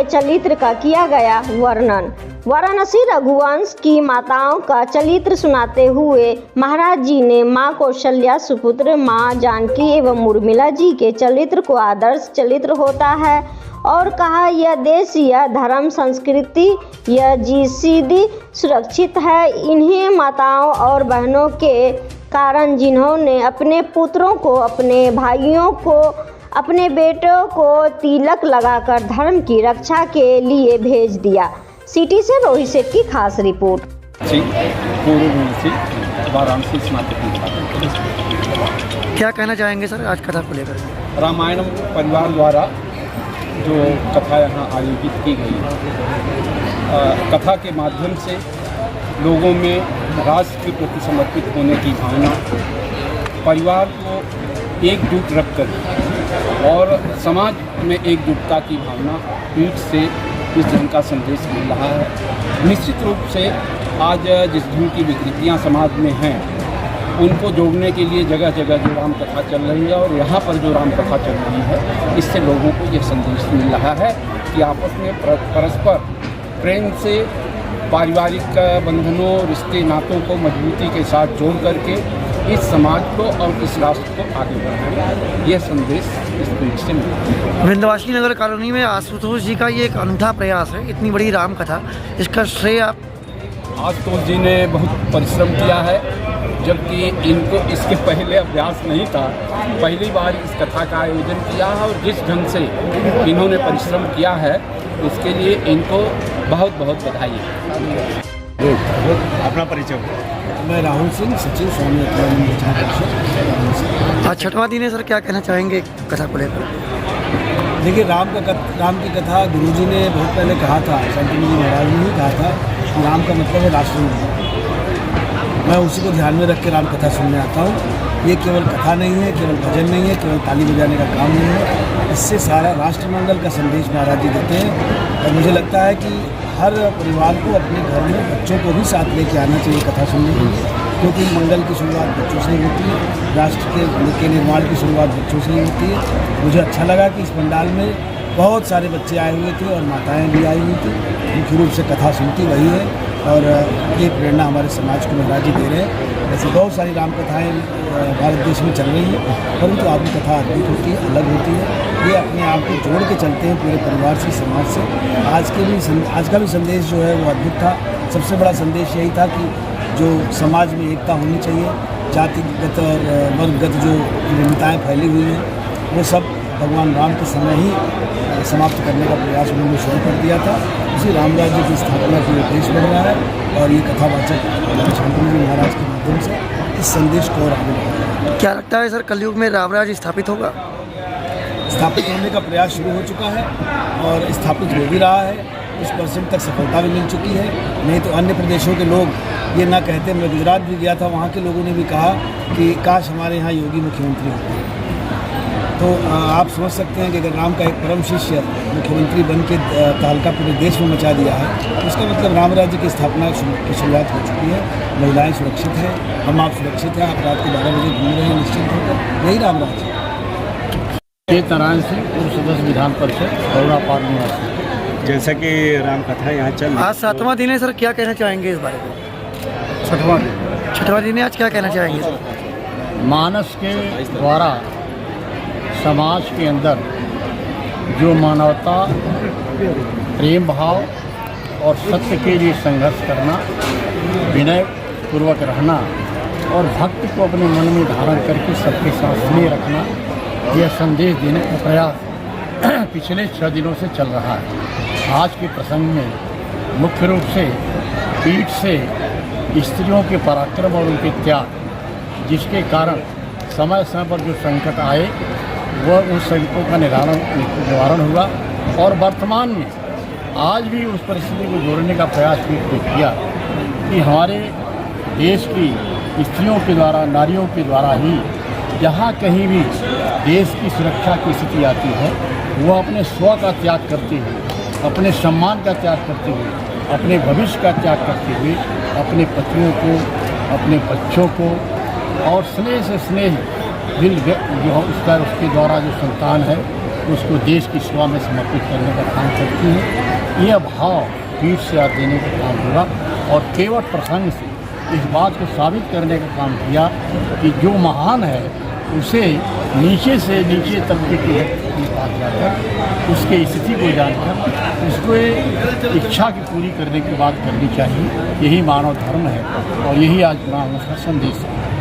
नए चरित्र का किया गया वर्णन। वाराणसी रघुवंश की माताओं का चरित्र सुनाते हुए महाराज जी ने मां कौशल्या, सुपुत्र मां जानकी एवं उर्मिला जी के चरित्र को आदर्श चरित्र होता है और कहा, यह देश, यह धर्म, संस्कृति, यह जीसीडी सुरक्षित है इन्हीं माताओं और बहनों के कारण जिन्होंने अपने पुत्रों को, अपने भाइयों को, अपने बेटों को तिलक लगाकर धर्म की रक्षा के लिए भेज दिया। सिटी से रोहित सेठ की खास रिपोर्ट। वाराणसी क्या कहना चाहेंगे सर आज कथा को लेकर? रामायणम परिवार द्वारा जो कथा यहाँ आयोजित की गई, कथा के माध्यम से लोगों में राष्ट्र के प्रति समर्पित होने की भावना, परिवार को एकजुट रखकर और समाज में एकजुटता की भावना पीठ से इस ढंग का संदेश मिल रहा है। निश्चित रूप से आज जिस ढंग की विकृतियाँ समाज में हैं उनको जोड़ने के लिए जगह जगह जो राम कथा चल रही है और यहाँ पर जो राम कथा चल रही है, इससे लोगों को ये संदेश मिल रहा है कि आपस में परस्पर प्रेम से पारिवारिक बंधनों, रिश्ते नातों को मजबूती के साथ जोड़ करके इस समाज को और इस राष्ट्र को आगे बढ़ाना, यह संदेश इस पीठ से मिला है। विंध्यवासिनी नगर कॉलोनी में आशुतोष जी का ये एक अनूठा प्रयास है, इतनी बड़ी राम कथा, इसका श्रेय आप? आशुतोष जी ने बहुत परिश्रम किया है, जबकि इनको इसके पहले अभ्यास नहीं था। पहली बार इस कथा का आयोजन किया है और जिस ढंग से इन्होंने परिश्रम किया है इसके लिए इनको बहुत बहुत बधाई है। अपना परिचय? मैं राहुल सिंह, सचिव स्वामी आज छठवां दिन है सर, क्या कहना चाहेंगे कथा को लेकर? देखिए, राम की कथा गुरुजी ने बहुत पहले कहा था, शंतनु जी महाराज ने ही कहा था कि राम का मतलब है राष्ट्रमंडल। मैं उसी को ध्यान में रख के राम कथा सुनने आता हूँ। ये केवल कथा नहीं है, केवल भजन नहीं है, केवल ताली बजाने का काम नहीं है, इससे सारा राष्ट्रमंडल का संदेश महाराज जी देते हैं। और मुझे लगता है कि हर परिवार को अपने घर में बच्चों को भी साथ लेके आना चाहिए कथा सुनने के लिए, क्योंकि मंगल की शुरुआत बच्चों से ही होती है, राष्ट्र के निर्माण की शुरुआत बच्चों से ही होती है। मुझे अच्छा लगा कि इस पंडाल में बहुत सारे बच्चे आए हुए थे और माताएं भी आई हुई थी। मुख्य रूप से कथा सुनती वही है और ये प्रेरणा हमारे समाज को महाराज जी दे रहे हैं। ऐसी बहुत सारी राम कथाएँ भारत देश में चल रही हैं, परंतु आपकी कथा अद्भुत होती है, अलग होती है। ये अपने आप को जोड़ के चलते हैं पूरे परिवार से, समाज से। आज का भी संदेश जो है वो अद्भुत था। सबसे बड़ा संदेश यही था कि जो समाज में एकता होनी चाहिए, जातिगत और वर्गगत जो भिन्नताएँ फैली हुई हैं वो सब भगवान राम के समय ही समाप्त करने का प्रयास उन्होंने शुरू कर दिया था। उसी राम राज्य की स्थापना की देश बढ़ रहा है और ये कथावाचक शंतनु जी महाराज के माध्यम से इस संदेश को और आगे बढ़ाया। क्या लगता है सर, कलयुग में राम राज्य स्थापित होगा? स्थापित होने का प्रयास शुरू हो चुका है और स्थापित हो भी रहा है। कुछ % तक सफलता भी मिल चुकी है। नहीं तो अन्य प्रदेशों के लोग ये ना कहते। मैं गुजरात भी गया था, वहाँ के लोगों ने भी कहा कि काश हमारे यहाँ योगी मुख्यमंत्री होते। तो आप समझ सकते हैं कि अगर राम का एक परम शिष्य मुख्यमंत्री बन के तहलका पूरे देश में मचा दिया है, तो इसका मतलब राम राज्य की स्थापना की शुरुआत हो चुकी है। महिलाएं सुरक्षित हैं, हम आप सुरक्षित हैं, आप रात के 12 बजे घूम रहे हैं निश्चिंत होकर। यही राम राज्य है। नारायण सिंह, पूर्व सदस्य विधान परिषद, गौरा पार्क निवासी। जैसा कि राम कथा यहाँ चल, आज 7वां दिन है सर, क्या कहना चाहेंगे इस बारे में? 6वां दिन है, आज क्या कहना चाहेंगे? मानस के द्वारा समाज के अंदर जो मानवता, प्रेम भाव और सत्य के लिए संघर्ष करना, विनय पूर्वक रहना और भक्ति को अपने मन में धारण करके सबके साथ स्नेह रखना, यह संदेश देने का प्रयास पिछले 6 दिनों से चल रहा है। आज के प्रसंग में मुख्य रूप से पीठ से स्त्रियों के पराक्रम और उनके त्याग, जिसके कारण समय समय पर जो संकट आए वह उन संकटों का निवारण हुआ और वर्तमान में आज भी उस परिस्थिति को जोड़ने का प्रयास किया कि हमारे देश की स्त्रियों के द्वारा, नारियों के द्वारा ही जहाँ कहीं भी देश की सुरक्षा की स्थिति आती है, वह अपने स्व का त्याग करते हुए, अपने सम्मान का त्याग करते हुए, अपने भविष्य का त्याग करते हुए अपने पतियों को, अपने बच्चों को और स्नेह से स्नेह दिल जो उसके द्वारा जो संतान है उसको देश की सेवा में समर्पित करने का काम करती है। यह भाव पीठ से आज देने का काम हुआ और केवट प्रसंग से इस बात को साबित करने का काम किया कि जो महान है उसे नीचे से नीचे तबके के व्यक्ति के पास जाकर उसके स्थिति को जानकर उसको इच्छा की पूरी करने की बात करनी चाहिए। यही मानव धर्म है और यही आज मानव का संदेश है।